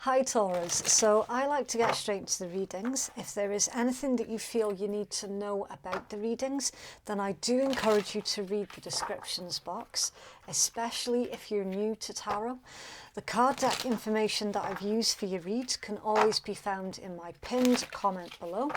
Hi Taurus, so I like to get straight into the readings. If there is anything that you feel you need to know about the readings, then I do encourage you to read the descriptions box, especially if you're new to tarot. The card deck information that I've used for your reads can always be found in my pinned comment below.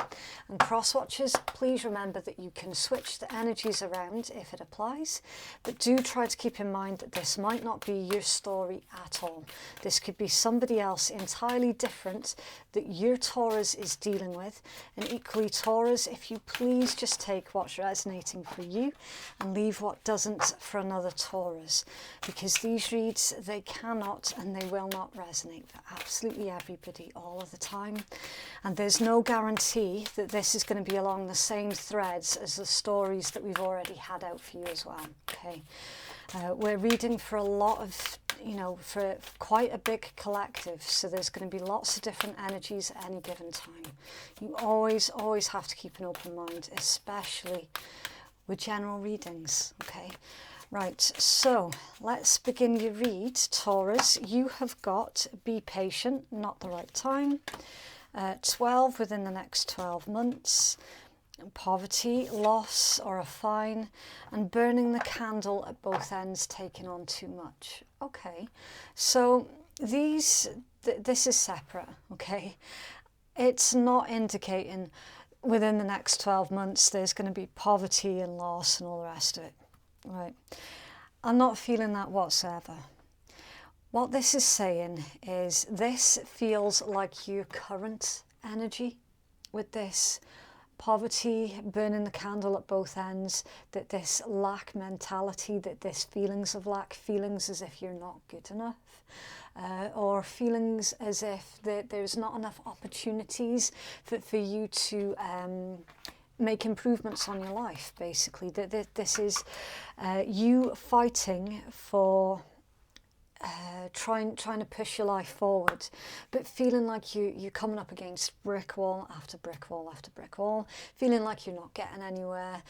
And cross-watchers, please remember that you can switch the energies around if it applies, but do try to keep in mind that this might not be your story at all. This could be somebody else entirely different that your Taurus is dealing with. And equally Taurus, if you please just take what's resonating for you and leave what doesn't for another Taurus, because these reads, they cannot and they will not resonate for absolutely everybody all of the time. And there's no guarantee that this is going to be along the same threads as the stories that we've already had out for you as well. Okay, we're reading for a lot of, for quite a big collective, so there's going to be lots of different energies at any given time. You always have to keep an open mind, especially with general readings. Okay, right, so let's begin your read. Taurus, you have got be patient, not the right time, 12 within the next 12 months, poverty, loss or a fine, and burning the candle at both ends, taking on too much. Okay, so this is separate. Okay, it's not indicating within the next 12 months there's going to be poverty and loss and all the rest of it. Right, I'm not feeling that whatsoever. What this is saying is this feels like your current energy with this poverty, burning the candle at both ends, that this lack mentality, that this feelings of lack, feelings as if you're not good enough, or feelings as if there's not enough opportunities for you to make improvements on your life, basically. This is you fighting for trying to push your life forward, but feeling like you're coming up against brick wall after brick wall after brick wall, feeling like you're not getting anywhere.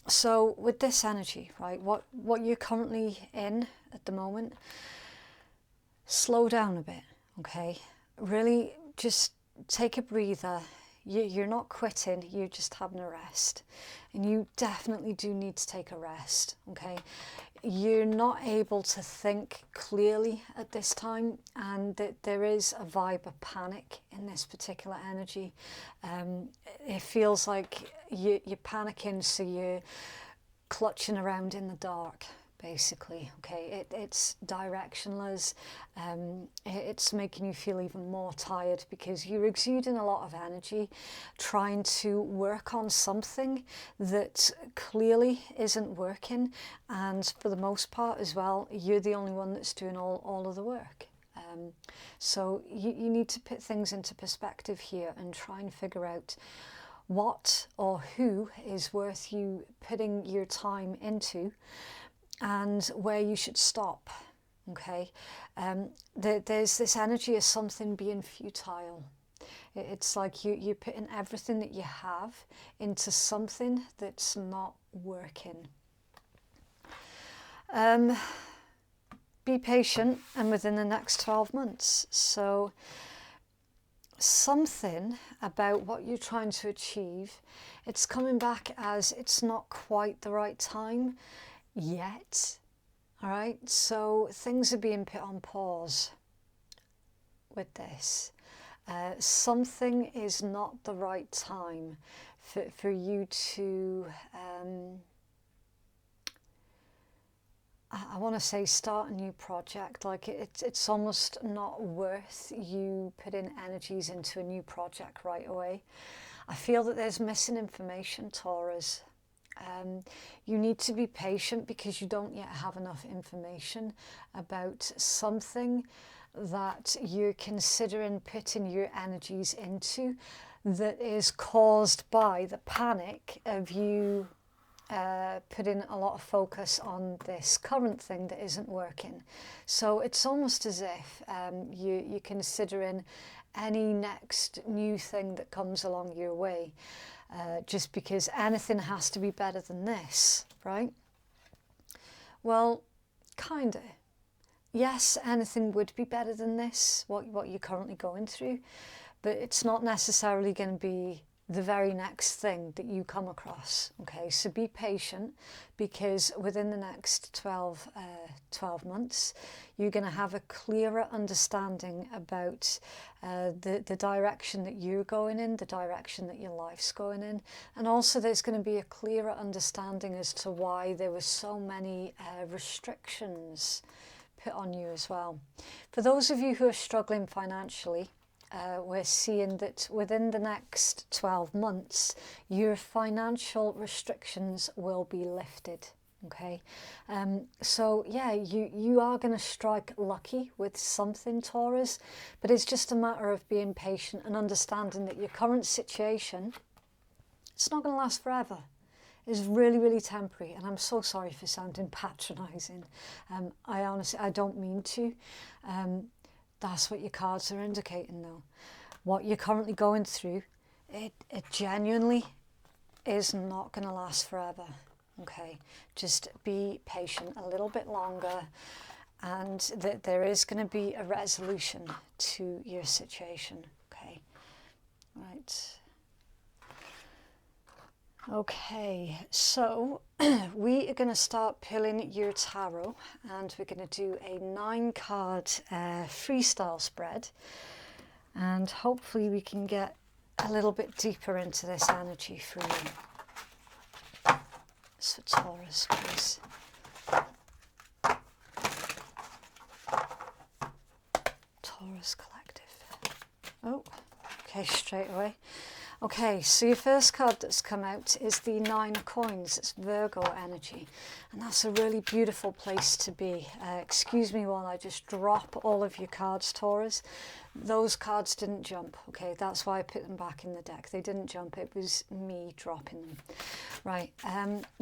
So with this energy, right, what you're currently in at the moment, slow down a bit. Okay, really just take a breather. You're not quitting, you're just having a rest, and you definitely do need to take a rest. Okay, you're not able to think clearly at this time, and that there is a vibe of panic in this particular energy. It feels like you're panicking, so you're clutching around in the dark, basically. Okay, it's directionless. It's making you feel even more tired because you're exuding a lot of energy trying to work on something that clearly isn't working, and for the most part as well, you're the only one that's doing all of the work. So you need to put things into perspective here and try and figure out what or who is worth you putting your time into and where you should stop. Okay, there's this energy of something being futile. It's like you're putting everything that you have into something that's not working. Be patient, and within the next 12 months. So something about what you're trying to achieve, it's coming back as it's not quite the right time yet. All right, so things are being put on pause with this. Something is not the right time for you to I want to say start a new project. Like it's almost not worth you putting energies into a new project right away. I feel that there's missing information, Taurus. You need to be patient because you don't yet have enough information about something that you're considering putting your energies into that is caused by the panic of you putting a lot of focus on this current thing that isn't working. So it's almost as if you're considering any next new thing that comes along your way, just because anything has to be better than this, right? Well, kinda. yes, anything would be better than this, what you're currently going through, but it's not necessarily going to be the very next thing that you come across. Okay, so be patient, because within the next 12 months, you're going to have a clearer understanding about the direction that you're going in, the direction that your life's going in, and also there's going to be a clearer understanding as to why there were so many restrictions put on you as well. For those of you who are struggling financially, we're seeing that within the next 12 months, your financial restrictions will be lifted. Okay, so yeah, you are going to strike lucky with something, Taurus, but it's just a matter of being patient and understanding that your current situation, it's not going to last forever. It's really, really temporary, and I'm so sorry for sounding patronising. I don't mean to. That's what your cards are indicating, though. What you're currently going through, it genuinely is not going to last forever. Okay, just be patient a little bit longer, and there is going to be a resolution to your situation. Okay, right. Okay, so we are going to start pulling your tarot, and we're going to do a 9-card freestyle spread, and hopefully we can get a little bit deeper into this energy for you. So Taurus, please. Taurus Collective. Oh, okay, straight away. Okay, so your first card that's come out is the 9 of Coins. It's Virgo energy, and that's a really beautiful place to be. Excuse me while I just drop all of your cards, Taurus. Those cards didn't jump, okay? That's why I put them back in the deck. They didn't jump, it was me dropping them. Right,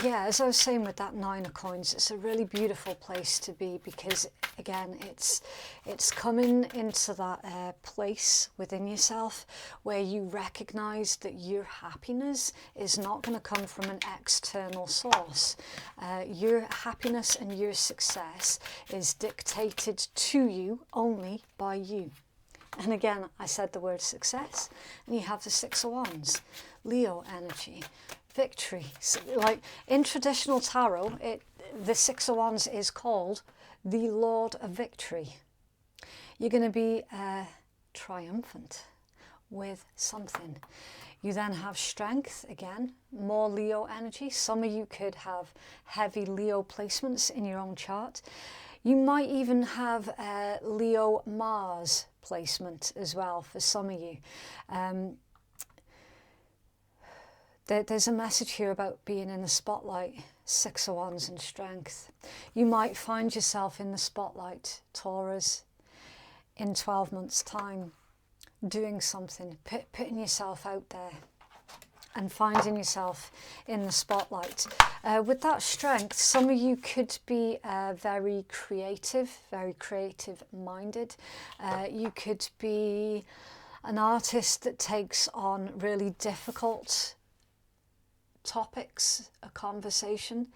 yeah, as I was saying with that 9 of Coins, it's a really beautiful place to be, because, again, it's coming into that place within yourself where you recognise that your happiness is not going to come from an external source. Your happiness and your success is dictated to you only by you. And again, I said the word success, and you have the 6 of Wands, Leo energy, victory. So, like in traditional tarot, the 6 of Wands is called the Lord of Victory. You're going to be triumphant with something. You then have strength, again, more Leo energy. Some of you could have heavy Leo placements in your own chart. You might even have Leo Mars placement as well for some of you. There's a message here about being in the spotlight, 6 of Wands and strength. You might find yourself in the spotlight, Taurus, in 12 months' time, doing something, putting yourself out there and finding yourself in the spotlight. With that strength, some of you could be very creative minded. You could be an artist that takes on really difficult topics, a conversation.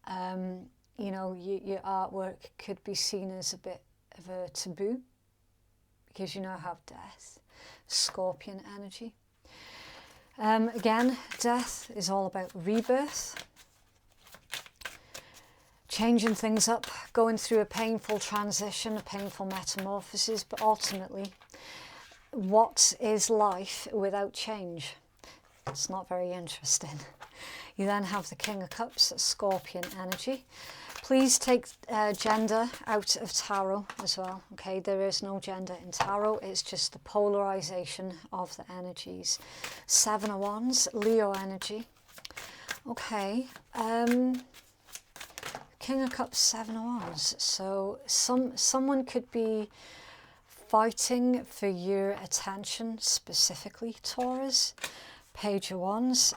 You know, your artwork could be seen as a bit of a taboo, because you now have death, Scorpion energy. Again, death is all about rebirth, changing things up, going through a painful transition, a painful metamorphosis, but ultimately, what is life without change? It's not very interesting. You then have the King of Cups, Scorpion energy. Please take gender out of tarot as well. Okay, there is no gender in tarot. It's just the polarization of the energies. 7 of Wands, Leo energy. Okay, King of Cups, 7 of Wands. So someone could be fighting for your attention specifically, Taurus. Page of Wands,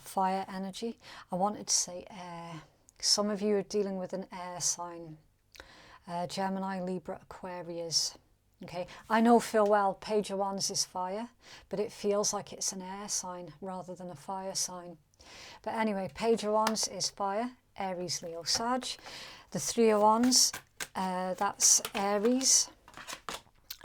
fire energy. I wanted to say air. Some of you are dealing with an air sign. Gemini, Libra, Aquarius. Okay, I know full well Page of Wands is fire, but it feels like it's an air sign rather than a fire sign. But anyway, Page of Wands is fire, Aries, Leo, Sag. The 3 of Wands That's Aries.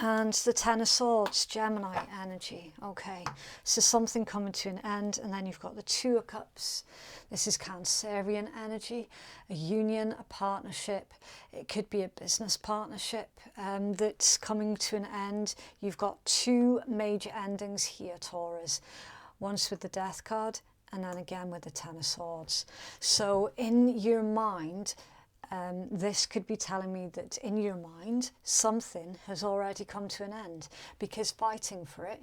And the Ten of Swords, Gemini energy. Okay, so something coming to an end. And then you've got the Two of Cups. This is Cancerian energy, a union, a partnership. It could be a business partnership that's coming to an end. You've got two major endings here, Taurus. Once with the Death card, and then again with the Ten of Swords. So in your mind, this could be telling me that in your mind, something has already come to an end, because fighting for it,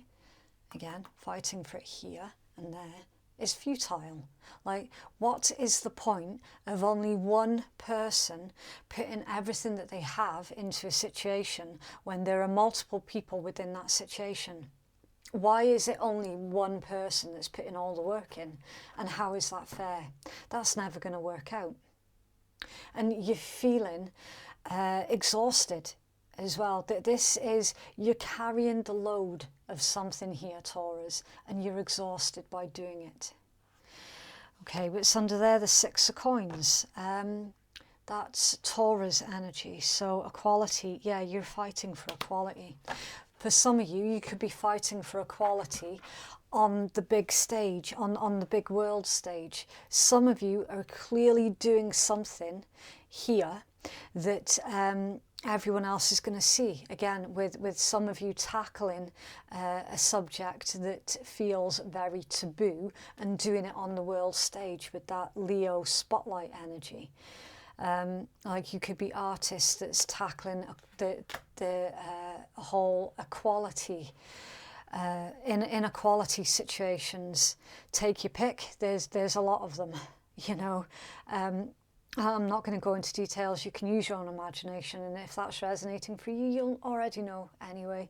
again, fighting for it here and there, is futile. Like, what is the point of only one person putting everything that they have into a situation when there are multiple people within that situation? Why is it only one person that's putting all the work in? And how is that fair? That's never going to work out. And you're feeling exhausted as well. This is, you're carrying the load of something here, Taurus, and you're exhausted by doing it. Okay, but it's under there, the Six of Coins. That's Taurus energy. So equality, yeah, you're fighting for equality. For some of you, you could be fighting for equality on the big stage, on the big world stage. Some of you are clearly doing something here that everyone else is going to see. Again, with some of you tackling a subject that feels very taboo and doing it on the world stage with that Leo spotlight energy. Like you could be artists that's tackling the whole equality, inequality situations. Take your pick. There's a lot of them, you know. I'm not going to go into details. You can use your own imagination, and if that's resonating for you, you'll already know anyway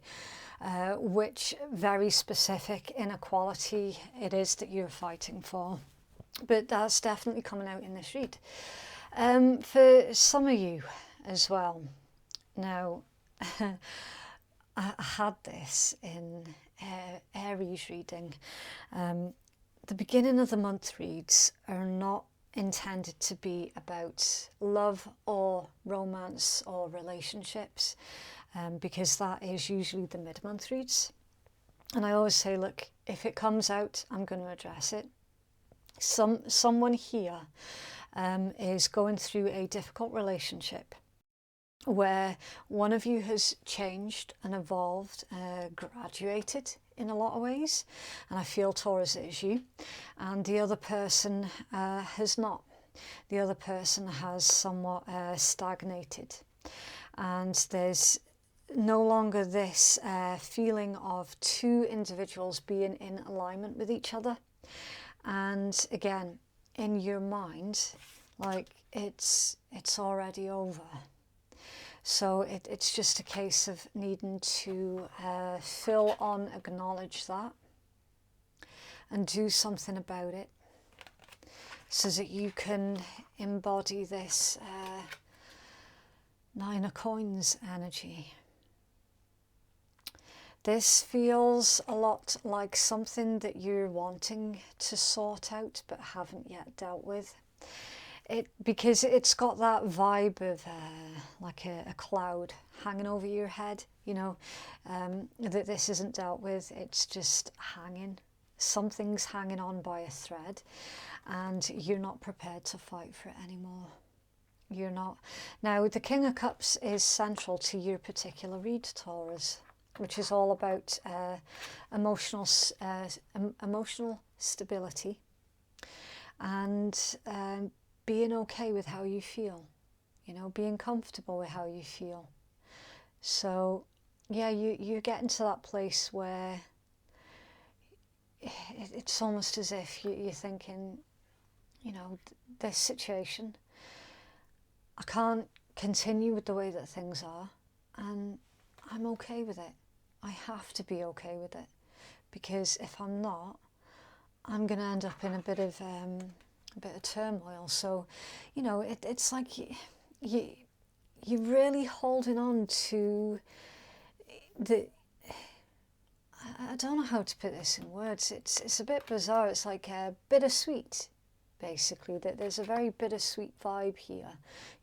which very specific inequality it is that you're fighting for. But that's definitely coming out in this read. For some of you as well. Now, I had this in Aries reading. The beginning of the month reads are not intended to be about love or romance or relationships, because that is usually the mid-month reads. And I always say, look, if it comes out, I'm going to address it. Someone here is going through a difficult relationship where one of you has changed and evolved, graduated in a lot of ways, and I feel Taurus it is you, and the other person has not. The other person has somewhat stagnated, and there's no longer this feeling of two individuals being in alignment with each other. And again, in your mind, like it's already over. So it's just a case of needing to full on acknowledge that and do something about it, so that you can embody this Nine of Coins energy. This feels a lot like something that you're wanting to sort out but haven't yet dealt with. Because it's got that vibe of like a cloud hanging over your head, you know, that this isn't dealt with. It's just hanging. Something's hanging on by a thread, and you're not prepared to fight for it anymore. You're not. Now, the King of Cups is central to your particular read, Taurus, which is all about emotional stability and being okay with how you feel, you know, being comfortable with how you feel. So, yeah, you get into that place where it's almost as if you're thinking, you know, this situation, I can't continue with the way that things are, and I'm okay with it. I have to be okay with it, because if I'm not, I'm going to end up in a bit of turmoil. So, you know, it's like you're really holding on to the. I don't know how to put this in words. It's a bit bizarre. It's like bittersweet. basically, that there's a very bittersweet vibe here,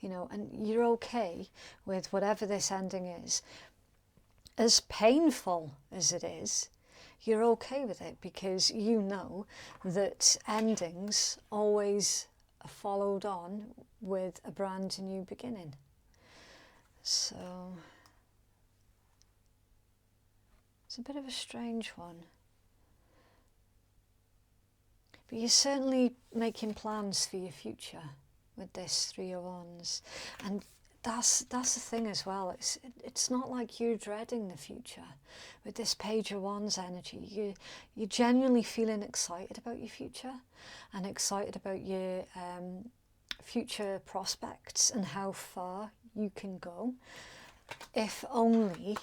you know, and you're okay with whatever this ending is. As painful as it is, you're okay with it because you know that endings always are followed on with a brand new beginning. So it's a bit of a strange one. But you're certainly making plans for your future with this Three of Wands. And that's the thing as well. It's not like you're dreading the future. With this Page of Wands energy, you're genuinely feeling excited about your future and excited about your future prospects and how far you can go. If only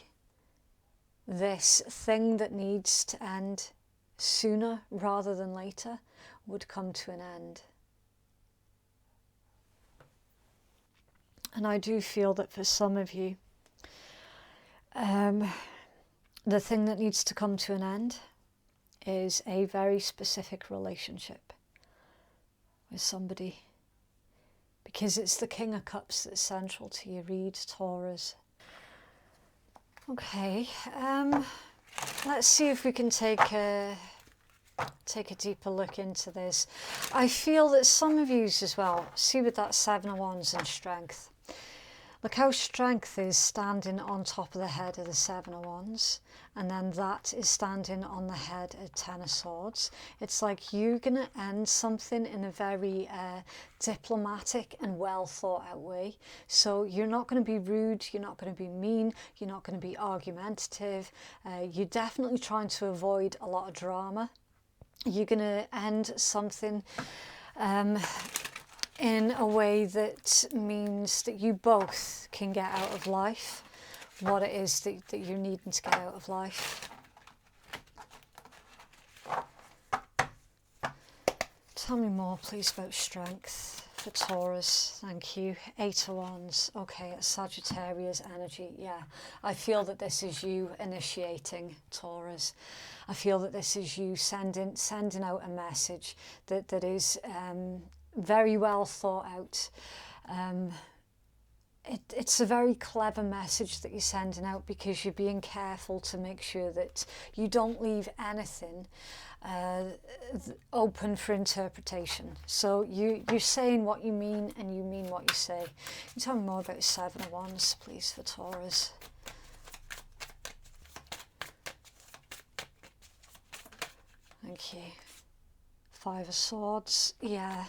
this thing that needs to end sooner rather than later would come to an end. And I do feel that for some of you, the thing that needs to come to an end is a very specific relationship with somebody, because it's the King of Cups that's central to your read, Taurus. Okay, let's see if we can take a deeper look into this. I feel that some of you as well, see with that Seven of Wands and strength, look how strength is standing on top of the head of the Seven of Wands, and then that is standing on the head of Ten of Swords. It's like you're going to end something in a very diplomatic and well thought out way. So you're not going to be rude, you're not going to be mean, you're not going to be argumentative. You're definitely trying to avoid a lot of drama. You're going to end something in a way that means that you both can get out of life what it is that you're needing to get out of life. Tell me more, please, about strength for Taurus. Thank you. Eight of Wands. Okay, it's Sagittarius energy. Yeah, I feel that this is you initiating, Taurus. I feel that this is you sending out a message that is very well thought out. It's a very clever message that you're sending out, because you're being careful to make sure that you don't leave anything open for interpretation. So you're saying what you mean and you mean what you say. Can you tell me more about Seven of Wands, please, for Taurus? Thank you. Five of Swords. Yeah.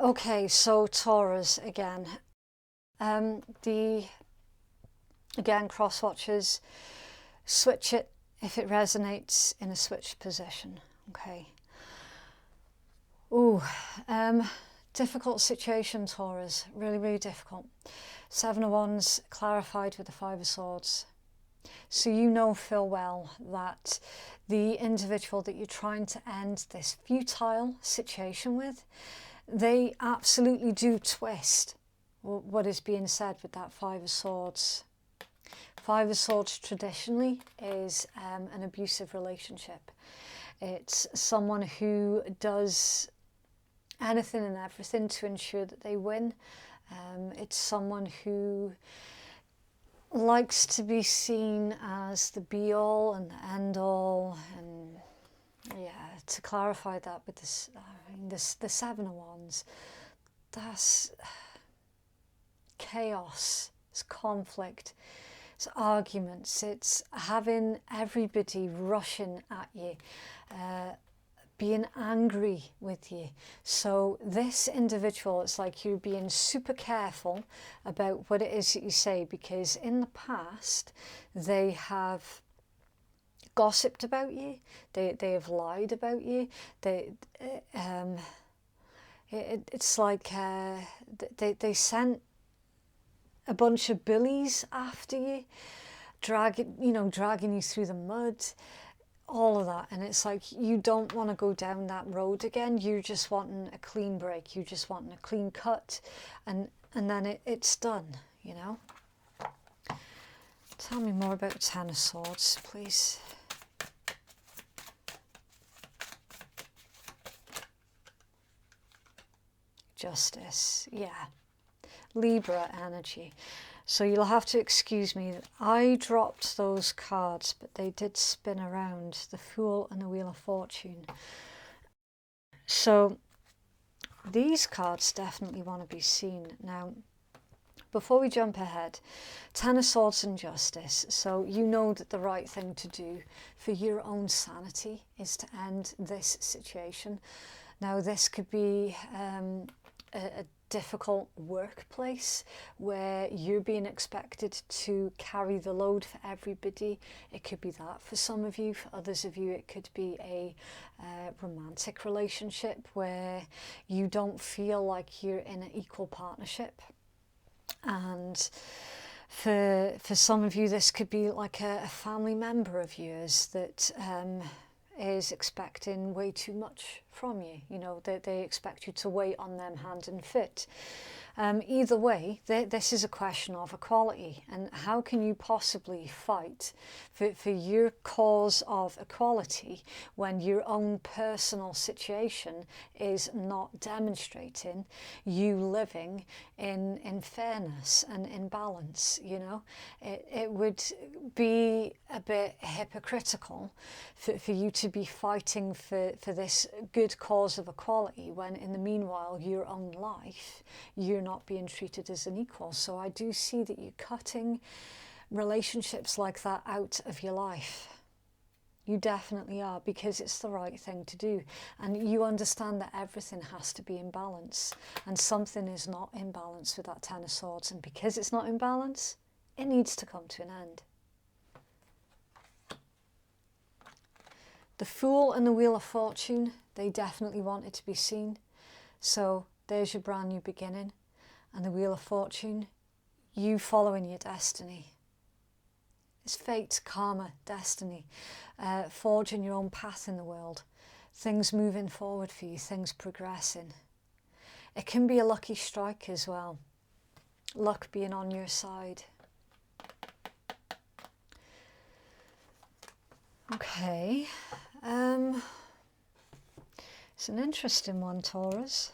Okay, so Taurus again. Again, cross watchers, switch it if it resonates in a switched position. Okay. Ooh, difficult situation, Taurus. Really, really difficult. Seven of Wands clarified with the Five of Swords. So you know full well that the individual that you're trying to end this futile situation with, they absolutely do twist what is being said with that Five of Swords. Five of Swords traditionally is an abusive relationship. It's someone who does anything and everything to ensure that they win. It's someone who likes to be seen as the be-all and the end-all, and yeah, to clarify that with this, the Seven of Wands, that's chaos, it's conflict, it's arguments, it's having everybody rushing at you, being angry with you. So this individual, it's like you're being super careful about what it is that you say, because in the past they have gossiped about you, they have lied about you, it's like they sent a bunch of bullies after you, dragging you through the mud, all of that. And it's like you don't want to go down that road again. You're just wanting a clean break, you're just wanting a clean cut, and then it's done, you know. Tell me more about Ten of Swords, please. justice. Yeah. Libra energy. So you'll have to excuse me. I dropped those cards, but they did spin around. The Fool and the Wheel of Fortune. So these cards definitely want to be seen. Now, before we jump ahead, Ten of Swords and Justice. So you know that the right thing to do for your own sanity is to end this situation. Now, this could be a difficult workplace where you're being expected to carry the load for everybody. It could be that for some of you. For others of you, it could be a romantic relationship where you don't feel like you're in an equal partnership. And for some of you, this could be like a family member of yours that is expecting way too much from you. You know, they expect you to wait on them hand and foot. Either way, this is a question of equality, and how can you possibly fight for your cause of equality when your own personal situation is not demonstrating you living in fairness and in balance? You know, it would be a bit hypocritical for you to be fighting for this good cause of equality when in the meanwhile your own life you're not being treated as an equal. So I do see that you're cutting relationships like that out of your life. You definitely are, because it's the right thing to do, and you understand that everything has to be in balance, and something is not in balance with that Ten of Swords, and because it's not in balance, it needs to come to an end. The Fool and the Wheel of Fortune, they definitely want it to be seen. So there's your brand new beginning. And the Wheel of Fortune, you following your destiny. It's fate, karma, destiny. Forging your own path in the world. Things moving forward for you, things progressing. It can be a lucky strike as well. Luck being on your side. Okay. It's an interesting one, Taurus.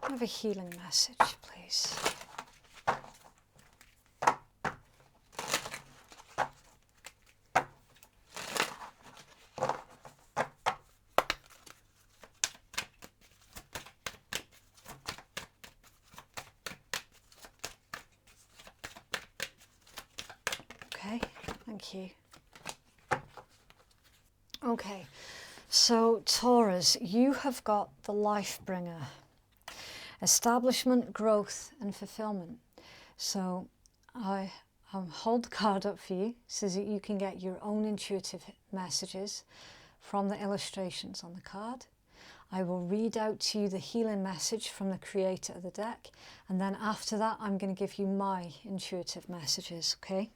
Have a healing message, please. Okay, thank you. Okay, so Taurus, you have got the Life Bringer. Establishment, growth and fulfillment. So I hold the card up for you so that you can get your own intuitive messages from the illustrations on the card. I will read out to you the healing message from the creator of the deck, and then after that I'm going to give you my intuitive messages, okay?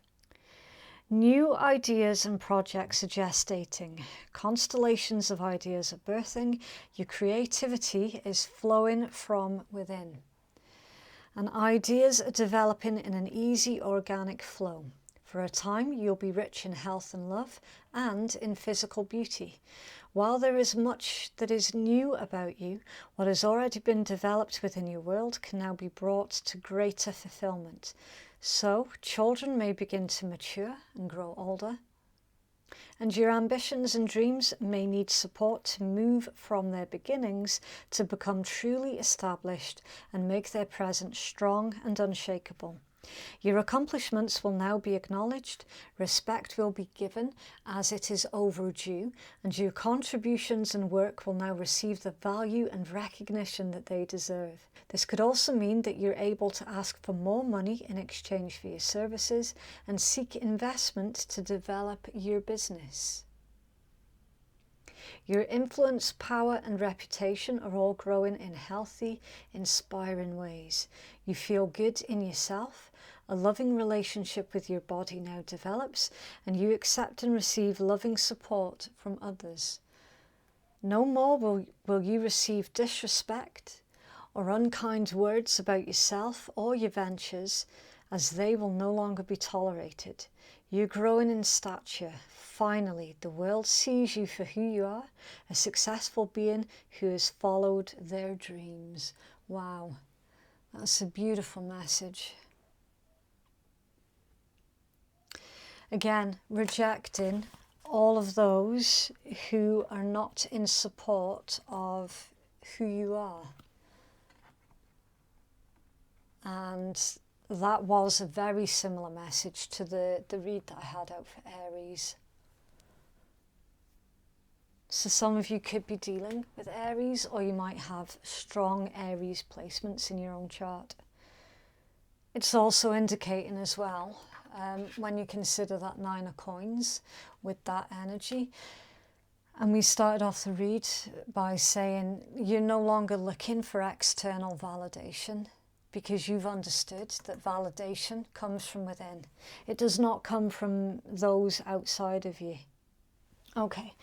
New ideas and projects are gestating. Constellations of ideas are birthing. Your creativity is flowing from within. And ideas are developing in an easy, organic flow. For a time, you'll be rich in health and love and in physical beauty. While there is much that is new about you, what has already been developed within your world can now be brought to greater fulfillment. So, children may begin to mature and grow older, and your ambitions and dreams may need support to move from their beginnings to become truly established and make their present strong and unshakable. Your accomplishments will now be acknowledged, respect will be given as it is overdue, and your contributions and work will now receive the value and recognition that they deserve. This could also mean that you're able to ask for more money in exchange for your services and seek investment to develop your business. Your influence, power and reputation are all growing in healthy, inspiring ways. You feel good in yourself. A loving relationship with your body now develops, and you accept and receive loving support from others. No more will you receive disrespect or unkind words about yourself or your ventures, as they will no longer be tolerated. You're growing in stature. Finally, the world sees you for who you are, a successful being who has followed their dreams. Wow, that's a beautiful message. Again, rejecting all of those who are not in support of who you are. And that was a very similar message to the read that I had out for Aries. So some of you could be dealing with Aries, or you might have strong Aries placements in your own chart. It's also indicating as well, when you consider that 9 of coins with that energy. And we started off the read by saying you're no longer looking for external validation, because you've understood that validation comes from within. It does not come from those outside of you. Okay.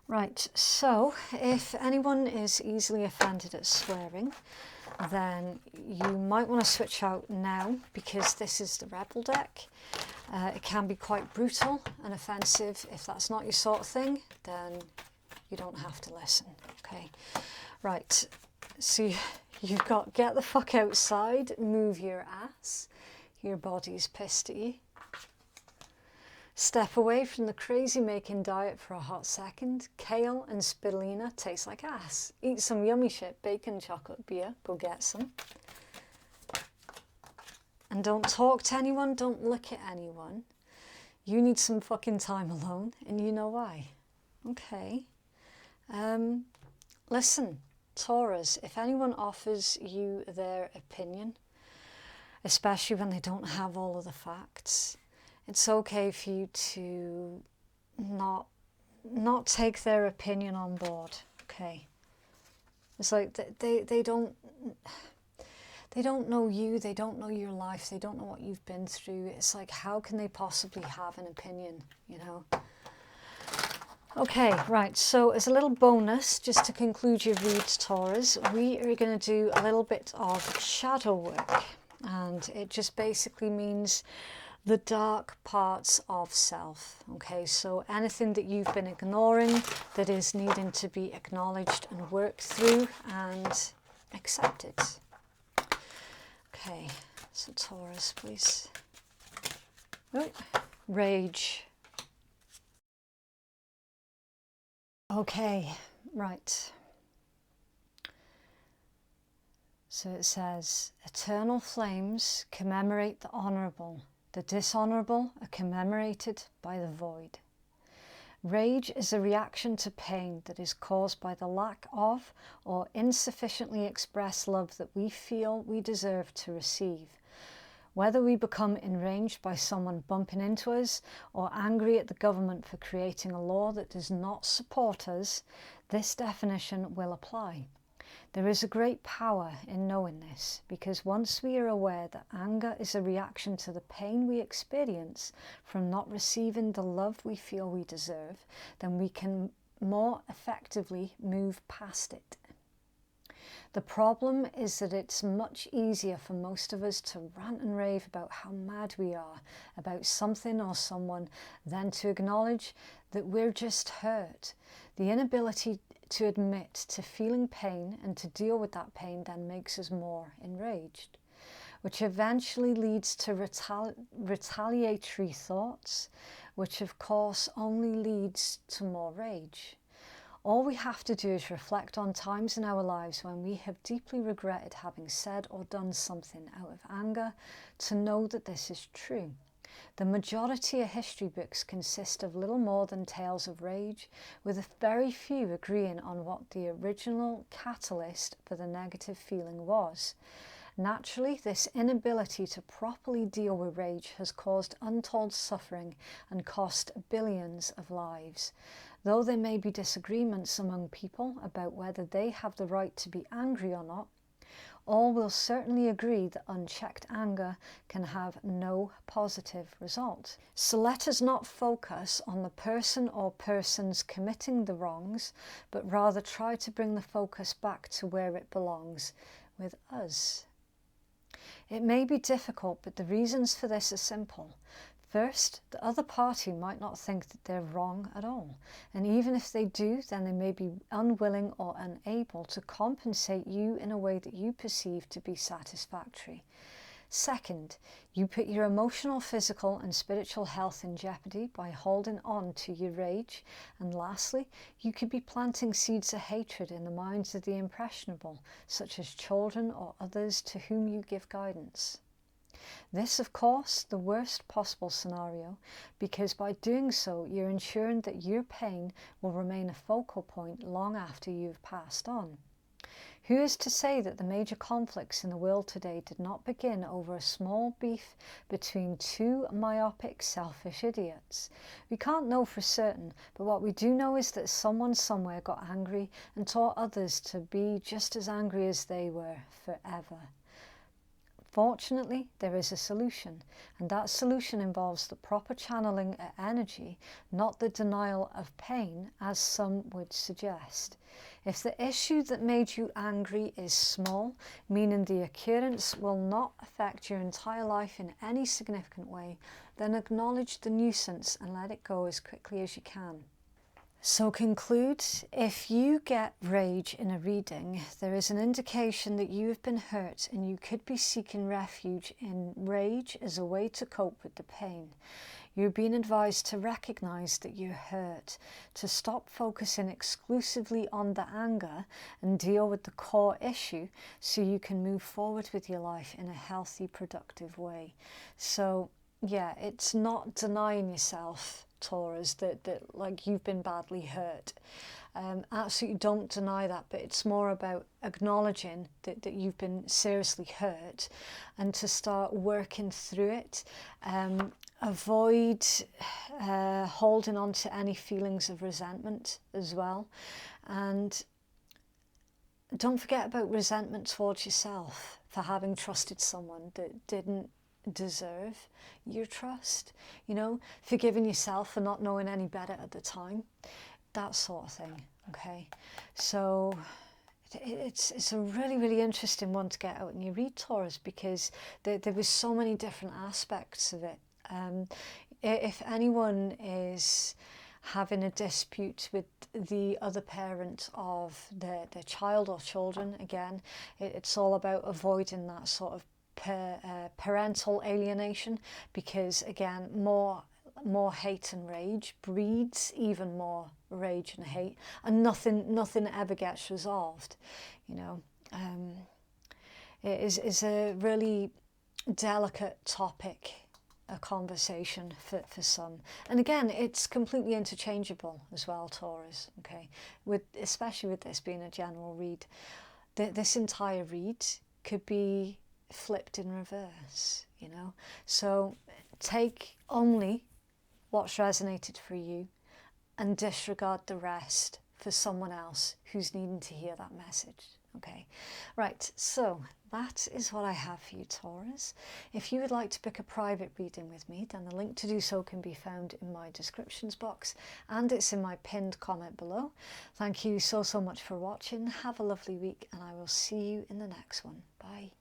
Right, so if anyone is easily offended at swearing, then you might want to switch out now, because this is the Rebel deck. It can be quite brutal and offensive. If that's not your sort of thing, then you don't have to listen, okay? Right, so you've got get the fuck outside, move your ass, your body's pissed at you. Step away from the crazy making diet for a hot second. Kale and spirulina taste like ass. Eat some yummy shit, bacon, chocolate, beer, go get some. And don't talk to anyone, don't look at anyone. You need some fucking time alone, and you know why. Okay. Listen, Taurus, if anyone offers you their opinion, especially when they don't have all of the facts, it's okay for you to not take their opinion on board, okay? It's like they don't know you, they don't know your life, they don't know what you've been through. It's like, how can they possibly have an opinion, you know? Okay, right, so as a little bonus, just to conclude your reads, Taurus, we are going to do a little bit of shadow work, and it just basically means the dark parts of self. Okay, so anything that you've been ignoring that is needing to be acknowledged and worked through and accepted. Okay, so Taurus, please. Oh, rage. Okay, right. So it says, eternal flames commemorate the honourable. The dishonourable are commemorated by the void. Rage is a reaction to pain that is caused by the lack of or insufficiently expressed love that we feel we deserve to receive. Whether we become enraged by someone bumping into us or angry at the government for creating a law that does not support us, this definition will apply. There is a great power in knowing this, because once we are aware that anger is a reaction to the pain we experience from not receiving the love we feel we deserve, then we can more effectively move past it. The problem is that it's much easier for most of us to rant and rave about how mad we are about something or someone than to acknowledge that we're just hurt. The inability to admit to feeling pain and to deal with that pain then makes us more enraged, which eventually leads to retaliatory thoughts, which of course only leads to more rage. All we have to do is reflect on times in our lives when we have deeply regretted having said or done something out of anger to know that this is true. The majority of history books consist of little more than tales of rage, with very few agreeing on what the original catalyst for the negative feeling was. Naturally, this inability to properly deal with rage has caused untold suffering and cost billions of lives. Though there may be disagreements among people about whether they have the right to be angry or not, all will certainly agree that unchecked anger can have no positive result. So let us not focus on the person or persons committing the wrongs, but rather try to bring the focus back to where it belongs, with us. It may be difficult, but the reasons for this are simple. First, the other party might not think that they're wrong at all, and even if they do, then they may be unwilling or unable to compensate you in a way that you perceive to be satisfactory. Second, you put your emotional, physical and spiritual health in jeopardy by holding on to your rage. And lastly, you could be planting seeds of hatred in the minds of the impressionable, such as children or others to whom you give guidance. This, of course, the worst possible scenario, because by doing so, you're ensuring that your pain will remain a focal point long after you've passed on. Who is to say that the major conflicts in the world today did not begin over a small beef between two myopic, selfish idiots? We can't know for certain, but what we do know is that someone somewhere got angry and taught others to be just as angry as they were forever. Fortunately, there is a solution, and that solution involves the proper channeling of energy, not the denial of pain, as some would suggest. If the issue that made you angry is small, meaning the occurrence will not affect your entire life in any significant way, then acknowledge the nuisance and let it go as quickly as you can. So conclude, if you get rage in a reading, there is an indication that you have been hurt and you could be seeking refuge in rage as a way to cope with the pain. You're being advised to recognize that you're hurt, to stop focusing exclusively on the anger and deal with the core issue so you can move forward with your life in a healthy, productive way. So yeah, it's not denying yourself, Taurus, that like you've been badly hurt. Absolutely don't deny that, but it's more about acknowledging that you've been seriously hurt and to start working through it. Avoid holding on to any feelings of resentment as well. And don't forget about resentment towards yourself for having trusted someone that didn't deserve your trust, you know, forgiving yourself for not knowing any better at the time, that sort of thing. Okay, so it's a really interesting one to get out and you read, Taurus, because there was so many different aspects of it. If anyone is having a dispute with the other parent of their child or children, again, it's all about avoiding that sort of parental alienation, because again, more hate and rage breeds even more rage and hate, and nothing ever gets resolved, you know. It is a really delicate topic, a conversation for some, and again, it's completely interchangeable as well, Taurus. Okay, especially with this being a general read, this entire read could be flipped in reverse, you know. So take only what's resonated for you and disregard the rest for someone else who's needing to hear that message. Okay, right, so that is what I have for you, Taurus. If you would like to book a private reading with me, then the link to do so can be found in my descriptions box, and it's in my pinned comment below. Thank you so much for watching. Have a lovely week, and I will see you in the next one. Bye.